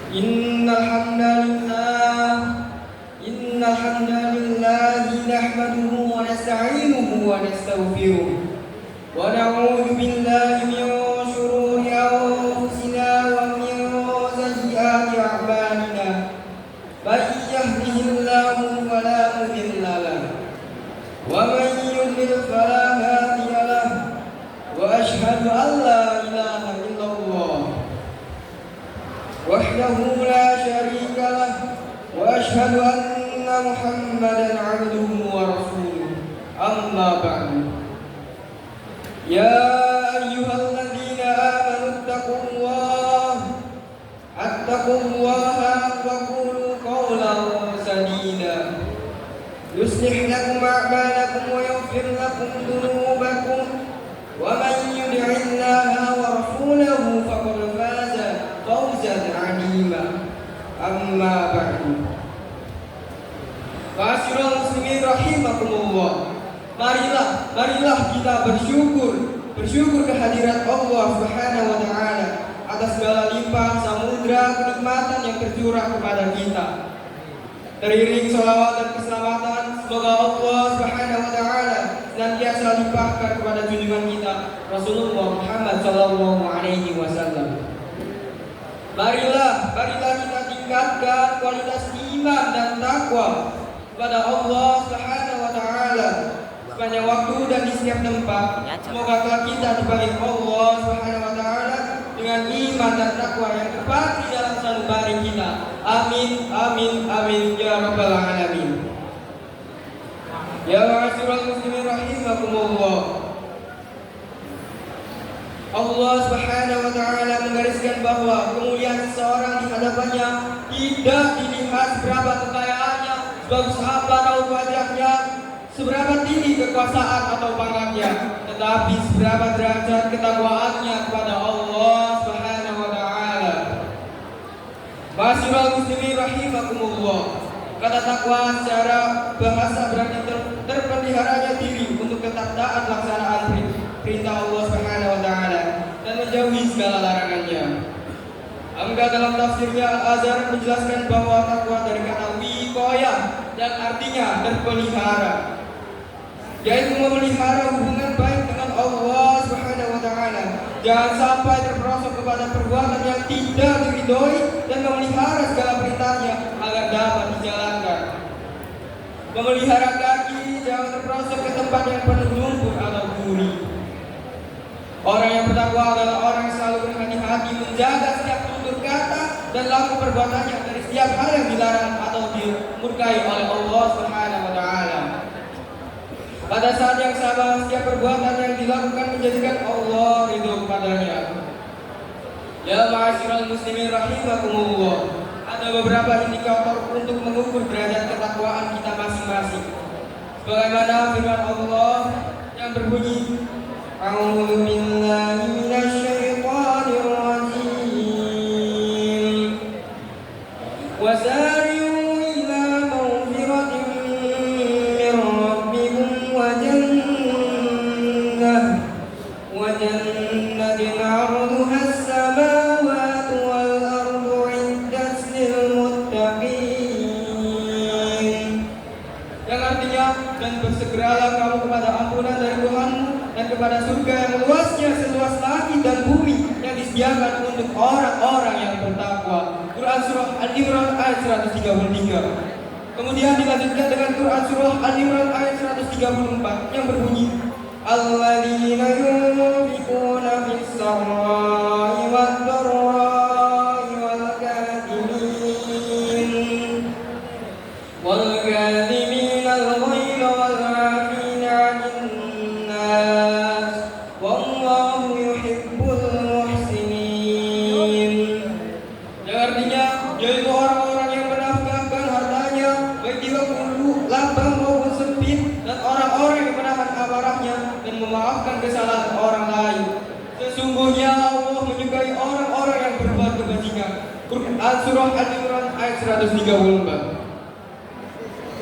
إن الحمد لله إن الحمد لله نحمده ونستعينه ونستغفره ونعوذ بالله من شرور أنفسنا ومن سيئات أعمالنا من يهده الله فلا مضل له ومن يضلل فلا هادي له وأشهد أن لا إله إلا الله وحده لا شريك له وأشهد أن محمدا عبده ورسوله أما بعد يا أيها الذين آمنوا اتقوا الله وقولوا قولا سديدا يصلح لكم أعمالكم ويغفر لكم ذنوبكم ومن يطع الله ورسوله فقد فاز فوزا عظيما أما بعد Ma'asyiral muslimin rahimakumullah. Marilah kita bersyukur kehadirat Allah Subhanahu wa taala atas segala limpah samudra kenikmatan yang tercurah kepada kita. Teriring sholawat dan keselamatan, semoga Allah Subhanahu wa taala senantiasa limpahkan kepada junjungan kita Rasulullah Muhammad sallallahu alaihi wasallam. Marilah kita tingkatkan kualitas iman dan takwa kepada Allah Subhanahu wa taala sepanjang waktu dan di setiap tempat. Semoga kelak kita dipanggil Allah Subhanahu wa taala dengan iman dan takwa yang tepat di dalam sanubari kita. Amin amin amin ya rabbal alamin. Ya ma'asyiral muslimin rahimakumullah. Allah Subhanahu wa taala menggariskan bahwa kemuliaan seseorang di hadapannya tidak dilihat seberapa kekayaannya, sebagus apa raut wajahnya, seberapa tinggi kekuasaan atau pangkatnya, tetapi seberapa derajat ketakwaannya kepada Allah Subhanahu wa taala. Ma'asyiral muslimin rahimakumullah. Kata takwa secara bahasa berarti terpeliharanya diri untuk tetap taat laksanaan perintah Allah Subhanahu wa taala dan menjauhi segala larangannya. Angga dalam tafsirnya Al-Azhar menjelaskan bahwa takwa dari kata wiqayah yang artinya terpelihara, yaitu memelihara hubungan baik dengan Allah Subhanahu wa taala. Jangan sampai terperosok kepada perbuatan yang tidak diridhoi dan memelihara segala perintahnya agar dapat dijalankan. Memelihara kaki jangan terperosok ke tempat yang penuh lumpur atau duri. Orang yang bertakwa adalah orang yang selalu berhati-hati menjaga setiap tutur kata dan laku perbuatannya dari setiap hal yang dilarang atau dimurkai oleh Allah Subhanahu wa taala. Pada saat yang sama, setiap perbuatan yang dilakukan menjadikan Allah ridho kepadanya. Ya ma'asyiral muslimin rahimakumullah. Ada beberapa indikator untuk mengukur derajat ketakwaan kita masing-masing. Sebagaimana firman Allah yang berbunyi, A'udzu billahi minasyaitonir rajim. Wasari'u ila maghfiratin min rabbikum wa jannatin 'arduha as-samawati wal ardu 'iddat lil muttaqin. Yang artinya, dan bersegeralah kamu kepada ampunan dari Tuhanmu dan kepada surga yang luasnya seluas langit dan bumi yang disediakan untuk orang-orang yang bertakwa. Quran surah Al-Imran ayat 133. Kemudian dilanjutkan dengan Quran surah Al-Imran ayat 134 yang berbunyi, Alladzina yunfiquna fis-sarra'i wad-dharra'i wal-kadhimin al-ghayza wal-'afina 'anil nas wallahu yuhibbul muhsinin. Yang artinya yaitu orang-orang yang menafkahkan hartanya baik di waktu lapang maupun sempit, dan orang-orang yang menahan amarahnya dan memaafkan kesalahan orang lain. Sesungguhnya Allah menyukai orang-orang yang berbuat kebajikan. Quran surah Al-Imran ayat 134.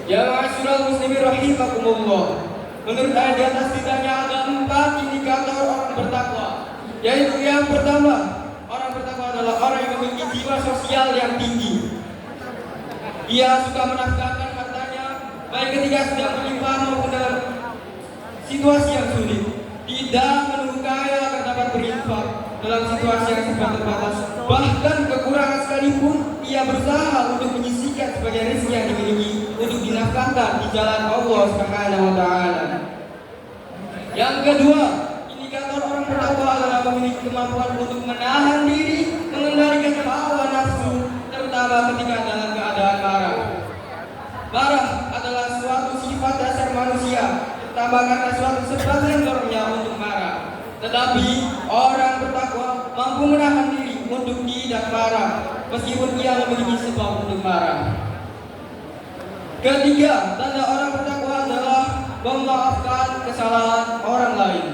Ya ma'asyiral muslimin rahimakumullah. Menurut ayat di atas ditanya ada 4 indikator orang bertakwa. Yaitu yang pertama, orang bertakwa adalah orang yang memiliki jiwa sosial yang tinggi. Ia suka menafkahkan hartanya baik ketika sedang berlimpah maupun dalam situasi yang sulit. Tidak menunggu kaya agar dapat berinfak dalam situasi yang serba terbatas. Bahkan kekurangan sekalipun ia berusaha untuk menyisihkan sebagai rezeki yang dimiliki untuk dinafkahkan di jalan Allah Subhanahu wa taala. Yang kedua, indikator orang bertakwa adalah memiliki kemampuan untuk menahan diri, mengendalikan hawa nafsu, terutama ketika dalam keadaan marah. Marah adalah suatu sifat dasar manusia, terutama karena suatu sebab yang mendorongnya untuk marah. Tetapi orang bertakwa mampu menahan diri untuk tidak marah, meskipun ia memiliki sebab untuk marah. Ketiga, tanda orang bertakwa adalah memaafkan kesalahan orang lain.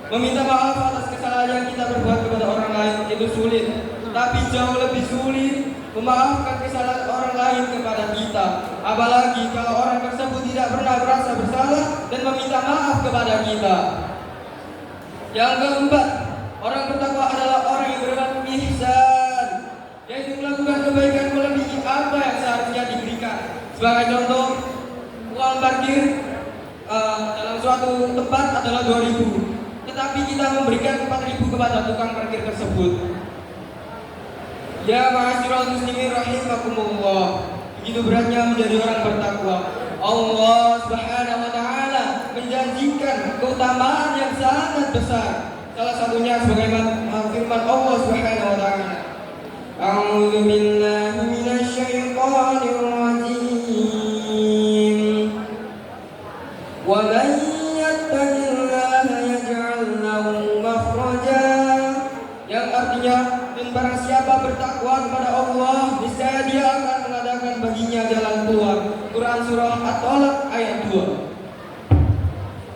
Meminta maaf atas kesalahan yang kita berbuat kepada orang lain itu sulit, tapi jauh lebih sulit memaafkan kesalahan orang lain kepada kita. Apalagi kalau orang tersebut tidak pernah merasa bersalah dan meminta maaf kepada kita. Yang keempat, orang bertakwa adalah orang yang berbuat ihsan, yaitu melakukan kebaikan melebihi apa yang seharusnya diberikan. Sebagai contoh, uang parkir dalam suatu tempat adalah 2.000, tetapi kita memberikan 4.000 kepada tukang parkir tersebut. Ya ma'asyiral muslimin rahimakumullah, begitu beratnya menjadi orang bertakwa. Allah Subhanahu wa taala menjanjikan keutamaan yang sangat besar. Salah satunya sebagaimana firman Allah Subhanahu wa taala, A'udzu billahi minasy syaithanir rajim. Wa man yattaqillaha yaj'al lahu makhraja. Yang artinya, dan barang siapa bertakwa kepada Allah, niscaya dia akan mengadakan baginya jalan keluar. Quran surah At-Talaq ayat 2.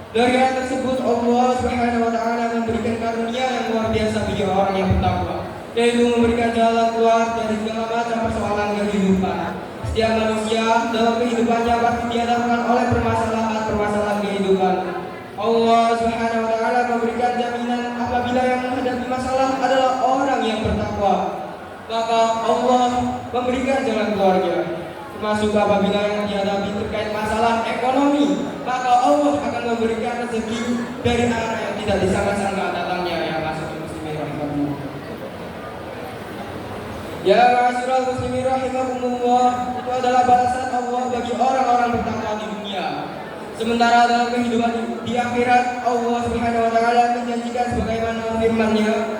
Dari ayat tersebut Allah Subhanahu wa taala memberikan karunia yang luar biasa bagi orang yang bertakwa, yaitu memberikan jalan keluar dari segala macam persoalan kehidupan. Setiap manusia dalam kehidupannya pasti dihadapkan oleh permasalahan kehidupan. Allah Subhanahu wa taala memberikan jaminan apabila yang menghadapi masalah adalah orang yang bertakwa, maka Allah memberikan jalan keluarnya. Termasuk apabila yang dihadapi terkait masalah ekonomi, maka Allah akan memberikan rezeki dari arah yang tidak disangka-sangka datangnya. Ya ma'asyiral muslimin rahimakumullah. Ya ma'asyiral muslimin rahimakumullah, itu adalah balasan Allah bagi orang-orang bertakwa di dunia. Sementara dalam kehidupan di akhirat, Allah Subhanahu wa taala menjanjikan sebagaimana firman-Nya,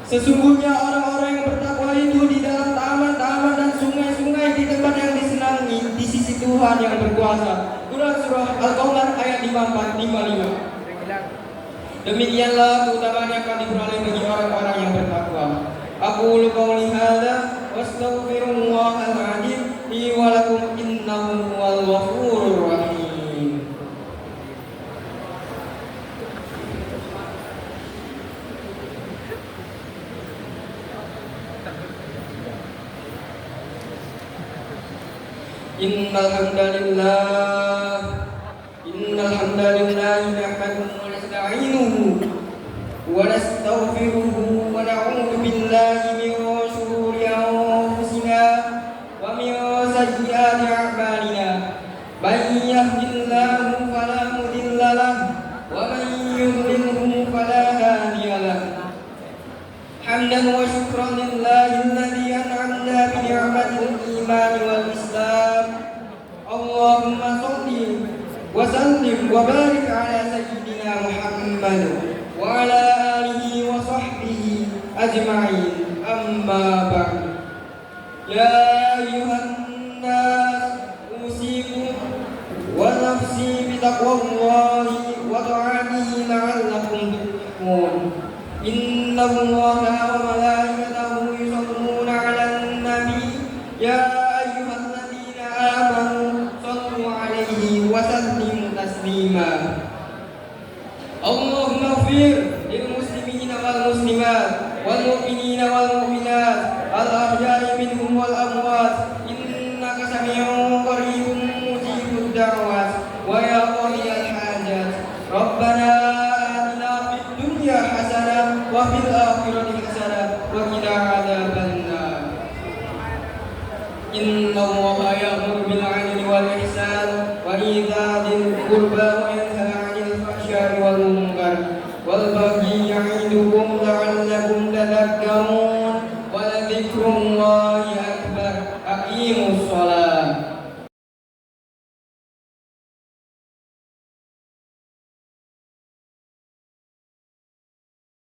sesungguhnya orang-orang yang bertakwa itu di dalam taman-taman dan sungai-sungai di tempat yang disenangi di sisi Tuhan yang berkuasa. Quran surah Al-Qamar ayat 54-55. Demikianlah keutamaan yang akan diperoleh bagi orang-orang yang bertakwa. Aqulu qouli hadza wastaghfirullahal azim li wa lakum innahu huwal ghafurur rahim. Innal hamdalillah nahmaduhu wa nasta'inuhu wa nastaghfiruhu wa na'udzu billahi min shururi anfusina wa min sayyiati a'malina. Man yahdihillahu fala mudilla lahu wa man yudlilhu fala hadiya lahu. Hamdan wa syukran lillahi alladzi an'amna bi ni'matil iman wal islam. Allahumma shalli wa sallim wa barik ala sayyidina Muhammad wa ala alihi wa sahbihi ajma'in. Amma ba'd. Ya ayyuhan nas, usikum wa nafsi bi taqwallahi wa ta'atihi la'allakum tuflihun. Inna Allaha wa malaikatahu yusalluna 'alan nabi ya ayyuhalladzina amanu sallu 'alaihi wa sallimu taslima. Allahumma ighfir lil muslimina wal muslimat wal mu'minina wal mu'minat al ahya'i minhum wal amwat innaka sami'un qaribun mujibud da'wat wa ya qadiyal hajat. Rabbana atina fid dunya hasanah wa fil akhirati hasanah wa عذاب النار إن الله يأمر بالعدل والإحسان وإيتاء ذي القربى وينهى عن الفحشاء والمنكر والبغي يعظكم لعلكم تذكرون ولذكر الله أكبر أقيموا الصلاة